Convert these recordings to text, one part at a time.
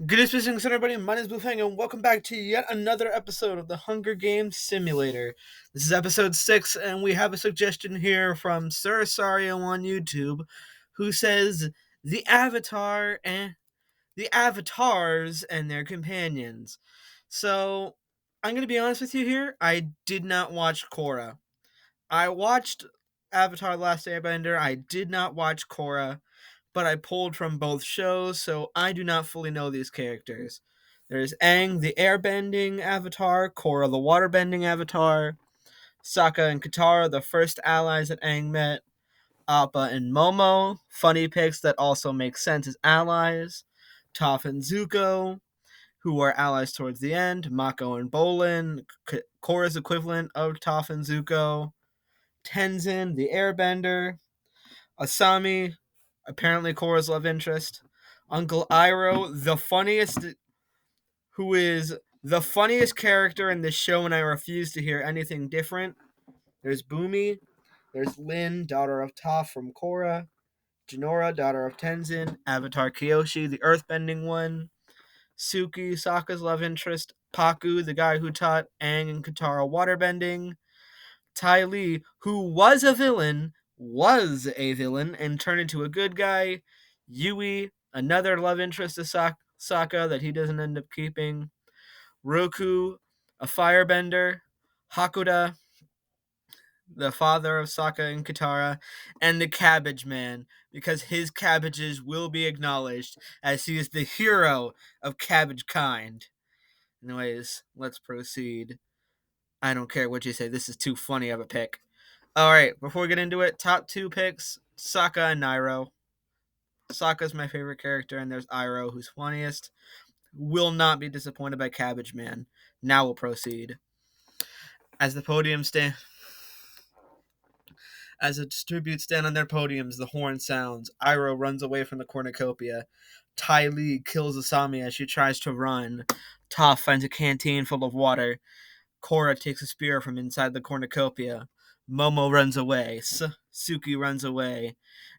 Good evening, everybody. My name is Blue Fang, and welcome back to yet another episode of the Hunger Games Simulator. This is episode 6, and we have a suggestion here from Sir Sario on YouTube, who says the avatars and their companions. So I'm gonna be honest with you here. I did not watch Korra. I watched Avatar: The Last Airbender. I did not watch Korra, but I pulled from both shows, so I do not fully know these characters. There's Aang, the airbending avatar, Korra, the waterbending avatar, Sokka and Katara, the first allies that Aang met, Appa and Momo, funny picks that also make sense as allies, Toph and Zuko, who are allies towards the end, Mako and Bolin, Korra's equivalent of Toph and Zuko, Tenzin, the airbender, Asami, apparently Korra's love interest, Uncle Iroh, who is the funniest character in this show, and I refuse to hear anything different. There's Bumi, there's Lin, daughter of Toph from Korra, Jinora, daughter of Tenzin, Avatar Kyoshi, the earthbending one, Suki, Sokka's love interest, Pakku, the guy who taught Aang and Katara waterbending, Ty Lee, who was a villain and turned into a good guy. Yui, another love interest of Sokka that he doesn't end up keeping. Roku, a firebender. Hakuda, the father of Sokka and Katara. And the Cabbage Man, because his cabbages will be acknowledged as he is the hero of cabbage kind. Anyways, let's proceed. I don't care what you say. This is too funny of a pick. All right, before we get into it, top 2 picks, Sokka and Nairo. Sokka's my favorite character, and there's Iroh, who's funniest. Will not be disappointed by Cabbage Man. Now we'll proceed. As the podium stand, as the tributes stand on their podiums, the horn sounds. Iroh runs away from the cornucopia. Ty Lee kills Asami as she tries to run. Toph finds a canteen full of water. Korra takes a spear from inside the cornucopia. Momo runs away. Suki runs away.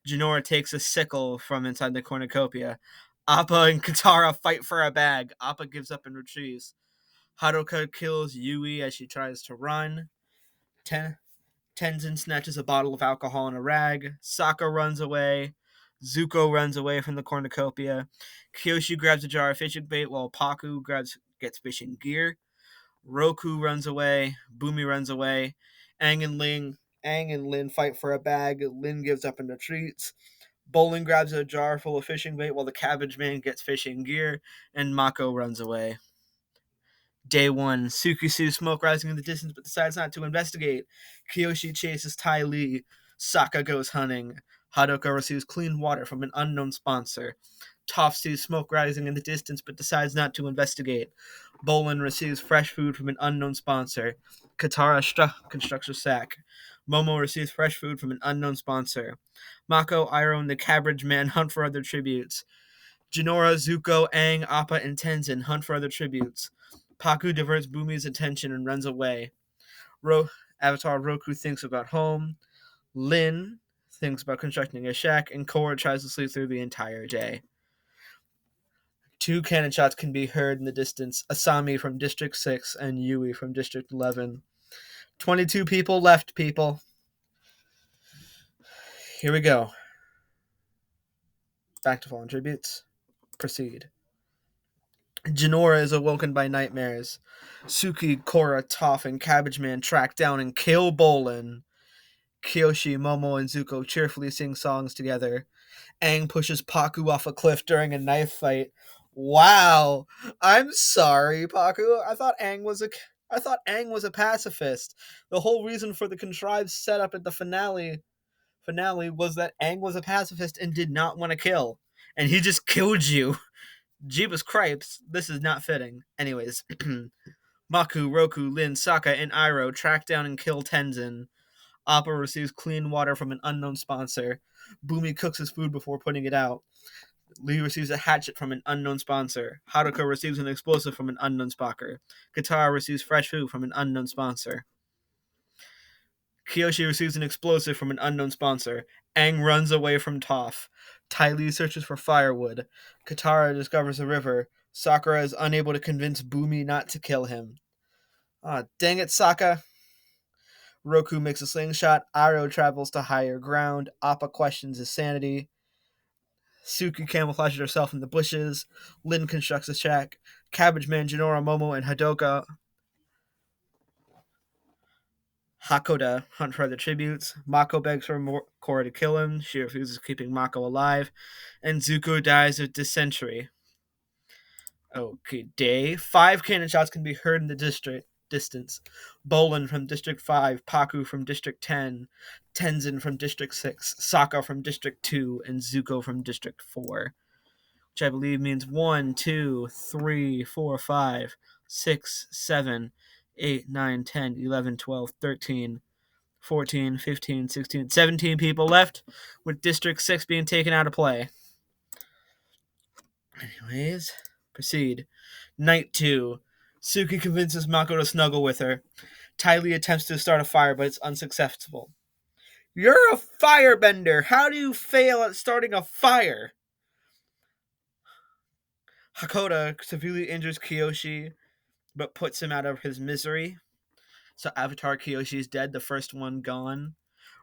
Jinora takes a sickle from inside the cornucopia. Appa and Katara fight for a bag. Appa gives up and retreats. Haruka kills Yui as she tries to run. Tenzin snatches a bottle of alcohol and a rag. Sokka runs away. Zuko runs away from the cornucopia. Kyoshi grabs a jar of fishing bait while Pakku gets fishing gear. Roku runs away. Bumi runs away. Aang and Lin fight for a bag. Lin gives up and retreats. Bolin grabs a jar full of fishing bait while the Cabbage Man gets fishing gear, and Mako runs away. Day 1. Suki sees smoke rising in the distance but decides not to investigate. Kyoshi chases Ty Lee. Sokka goes hunting. Haruka receives clean water from an unknown sponsor. Toph sees smoke rising in the distance but decides not to investigate. Bolin receives fresh food from an unknown sponsor. Katara constructs a sack. Momo receives fresh food from an unknown sponsor. Mako, Iroh, and the Cabbage Man hunt for other tributes. Jinora, Zuko, Aang, Appa, and Tenzin hunt for other tributes. Pakku diverts Bumi's attention and runs away. Avatar Roku thinks about home. Lin thinks about constructing a shack, and Korra tries to sleep through the entire day. 2 cannon shots can be heard in the distance. Asami from District 6 and Yui from District 11. 22 people left, people. Here we go. Back to fallen tributes. Proceed. Jinora is awoken by nightmares. Suki, Korra, Toph, and Cabbage Man track down and kill Bolin. Kyoshi, Momo, and Zuko cheerfully sing songs together. Aang pushes Pakku off a cliff during a knife fight. Wow. I'm sorry, Pakku. I thought Aang was a pacifist. The whole reason for the contrived setup at the finale was that Aang was a pacifist and did not want to kill. And he just killed you. Jeebus Cripes, this is not fitting. Anyways, Maku, Roku, Lin, Sokka, and Iroh track down and kill Tenzin. Appa receives clean water from an unknown sponsor. Bumi cooks his food before putting it out. Lee receives a hatchet from an unknown sponsor. Haruka receives an explosive from an unknown sponsor. Katara receives fresh food from an unknown sponsor. Kyoshi receives an explosive from an unknown sponsor. Aang runs away from Toph. Ty Lee searches for firewood. Katara discovers a river. Sakura is unable to convince Bumi not to kill him. Ah, dang it, Sokka. Roku makes a slingshot. Iroh travels to higher ground. Appa questions his sanity. Suki camouflages herself in the bushes. Lin constructs a shack. Cabbage Man, Jinora, Momo, and Hakoda hunt for the tributes. Mako begs for Korra to kill him. She refuses, keeping Mako alive. And Zuko dies of dysentery. Okay, day. 5 cannon shots can be heard in the distance. Bolin from District 5, Paku from District 10, Tenzin from District 6, Sokka from District 2, and Zuko from District 4. Which I believe means 1, 2, 3, 4, 5, 6, 7, 8, 9, 10, 11, 12, 13, 14, 15, 16, 17 people left, with District 6 being taken out of play. Anyways, proceed. Night 2. Suki convinces Mako to snuggle with her. Ty Lee attempts to start a fire, but it's unsuccessful. You're a firebender! How do you fail at starting a fire? Hakoda severely injures Kyoshi, but puts him out of his misery. So Avatar Kyoshi is dead, the first one gone.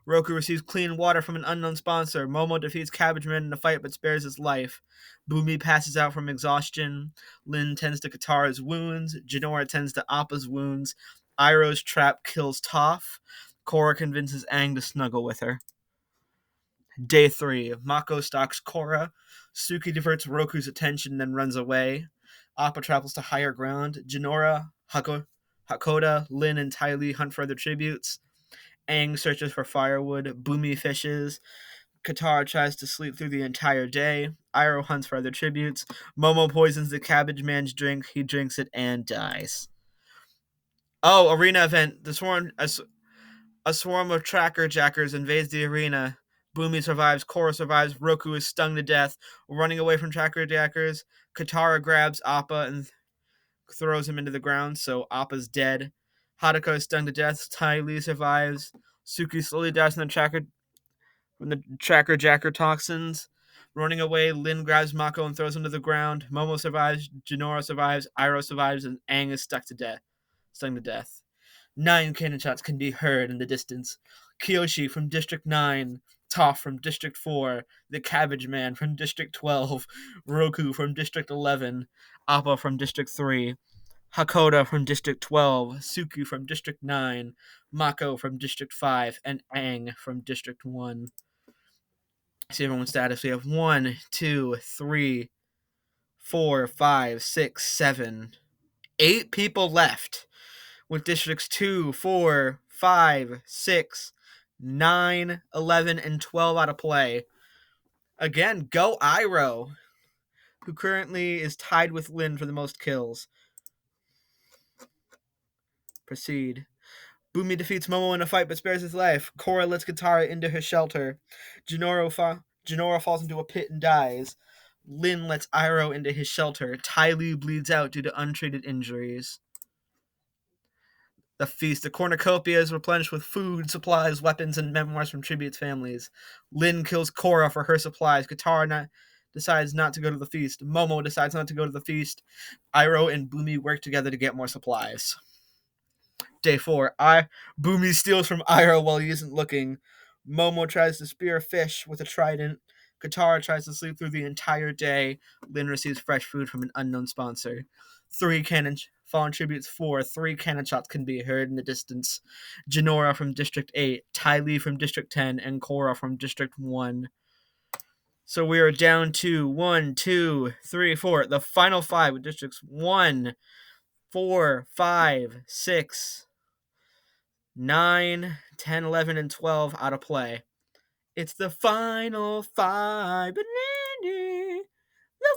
Roku receives clean water from an unknown sponsor. Momo defeats Cabbage Man in a fight but spares his life. Bumi passes out from exhaustion. Lin tends to Katara's wounds. Jinora tends to Appa's wounds. Iroh's trap kills Toph. Korra convinces Aang to snuggle with her. Day 3. Mako stalks Korra. Suki diverts Roku's attention and then runs away. Appa travels to higher ground. Jinora, Hakoda, Lin, and Ty Lee hunt for other tributes. Aang searches for firewood. Bumi fishes. Katara tries to sleep through the entire day. Iroh hunts for other tributes. Momo poisons the Cabbage Man's drink. He drinks it and dies. Oh, arena event. A swarm of tracker jackers invades the arena. Bumi survives. Korra survives. Roku is stung to death. Running away from tracker jackers, Katara grabs Appa and throws him into the ground, so Appa's dead. Hadako is stung to death. Ty Lee survives. Suki slowly dies from the tracker jacker toxins. Running away, Lin grabs Mako and throws him to the ground. Momo survives. Jinora survives. Iroh survives, and Aang is stung to death. 9 cannon shots can be heard in the distance. Kyoshi from District 9, Toph from District 4, the Cabbage Man from District 12, Roku from District 11, Appa from District 3, Hakoda from District 12, Suki from District 9, Mako from District 5, and Aang from District 1. See everyone's status. We have 1, 2, 3, 4, 5, 6, 7, 8 people left, with districts 2, 4, 5, 6, 9, 11, and 12 out of play. Again, go Iroh, who currently is tied with Lin for the most kills. Proceed. Bumi defeats Momo in a fight but spares his life. Korra lets Katara into her shelter. Jinora falls into a pit and dies. Lin lets Iroh into his shelter. Ty Lee bleeds out due to untreated injuries. The feast. The cornucopia is replenished with food, supplies, weapons, and memoirs from tributes' families. Lin kills Korra for her supplies. Katara decides not to go to the feast. Momo decides not to go to the feast. Iroh and Bumi work together to get more supplies. Day 4. Bumi steals from Iroh while he isn't looking. Momo tries to spear a fish with a trident. Katara tries to sleep through the entire day. Lin receives fresh food from an unknown sponsor. 3 cannon fallen tributes 4. 3 cannon shots can be heard in the distance. Jinora from District 8, Ty Lee from District 10, and Korra from District 1. So we are down to 1, 2, 3, 4. The final 5 with districts 1, 4, 5, 6, 9, 10, 11, and 12 out of play. It's the final 5. The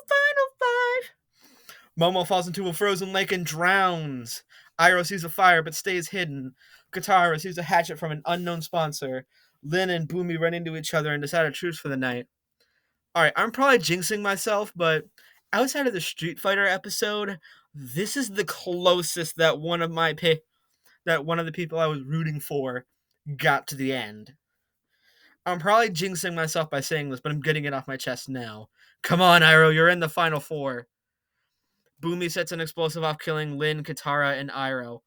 final 5. Momo falls into a frozen lake and drowns. Iroh sees a fire but stays hidden. Katara receives a hatchet from an unknown sponsor. Lin and Bumi run into each other and decide a truce for the night. Alright, I'm probably jinxing myself, but outside of the Street Fighter episode, this is the closest that one of the people I was rooting for got to the end. I'm probably jinxing myself by saying this, but I'm getting it off my chest now. Come on, Iroh, you're in the final 4. Boomy sets an explosive off, killing Lin, Katara, and Iroh.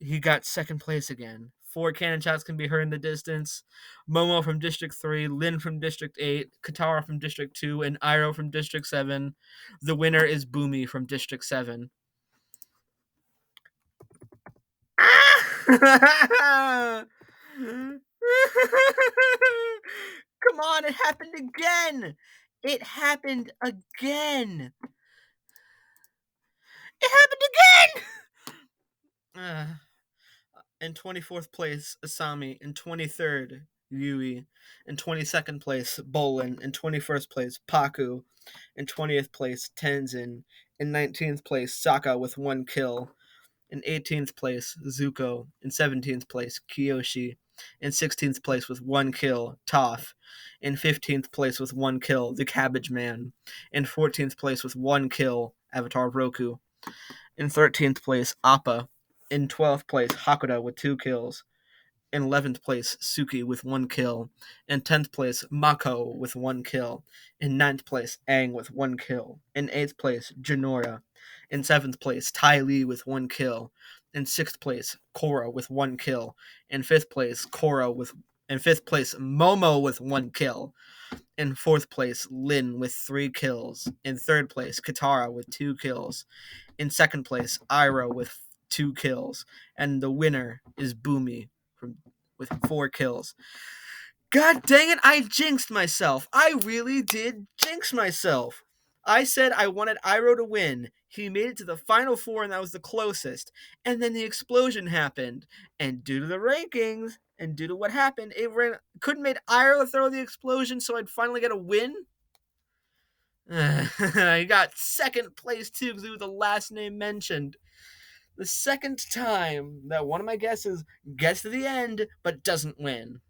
He got second place again. 4 cannon shots can be heard in the distance. Momo from District 3, Lin from District 8, Katara from District 2, and Iroh from District 7. The winner is Boomy from District 7. Come on, it happened again. It happened again. It happened again. In 24th place, Asami. In 23rd, Yui. In 22nd place, Bolin. In 21st place, Paku. In 20th place, Tenzin. In 19th place, Sokka with 1 kill. In 18th place, Zuko. In 17th place, Kyoshi. In 16th place with 1 kill, Toph. In 15th place with 1 kill, the Cabbage Man. In 14th place with 1 kill, Avatar Roku. In 13th place, Appa. In 12th place, Hakuda with 2 kills. In 11th place, Suki with 1 kill. In 10th place, Mako with 1 kill. In 9th place, Aang with 1 kill. In 8th place, Jinora. In 7th place, Ty Lee with 1 kill. In 6th place, Korra with 1 kill. In 5th place, Momo with 1 kill. In 4th place, Lin with 3 kills. In 3rd place, Katara with 2 kills. In 2nd place, Iroh with 2 kills. And the winner is Boomy with 4 kills. God dang it, I jinxed myself. I really did jinx myself. I said I wanted Iroh to win. He made it to the final 4, and that was the closest. And then the explosion happened. And due to the rankings, and due to what happened, couldn't make Iroh throw the explosion, so I'd finally get a win. I got 2nd place too, because it was the last name mentioned. The 2nd time that one of my guesses gets to the end but doesn't win.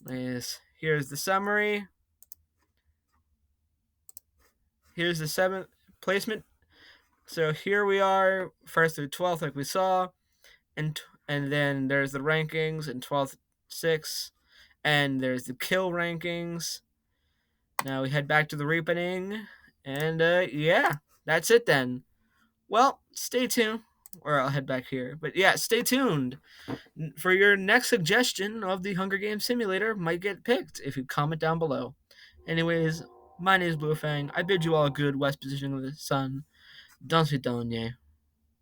Here's the summary. Here's the 7th placement. So here we are, 1st through 12th, like we saw, and then there's the rankings in 12th, 6th, and there's the kill rankings. Now we head back to the reopening, and yeah, that's it then. Well, stay tuned, or I'll head back here. But yeah, stay tuned for your next suggestion of the Hunger Games simulator might get picked if you comment down below. Anyways, my name is Bluefang. I bid you all a good west positioning of the sun. Dans vidonye.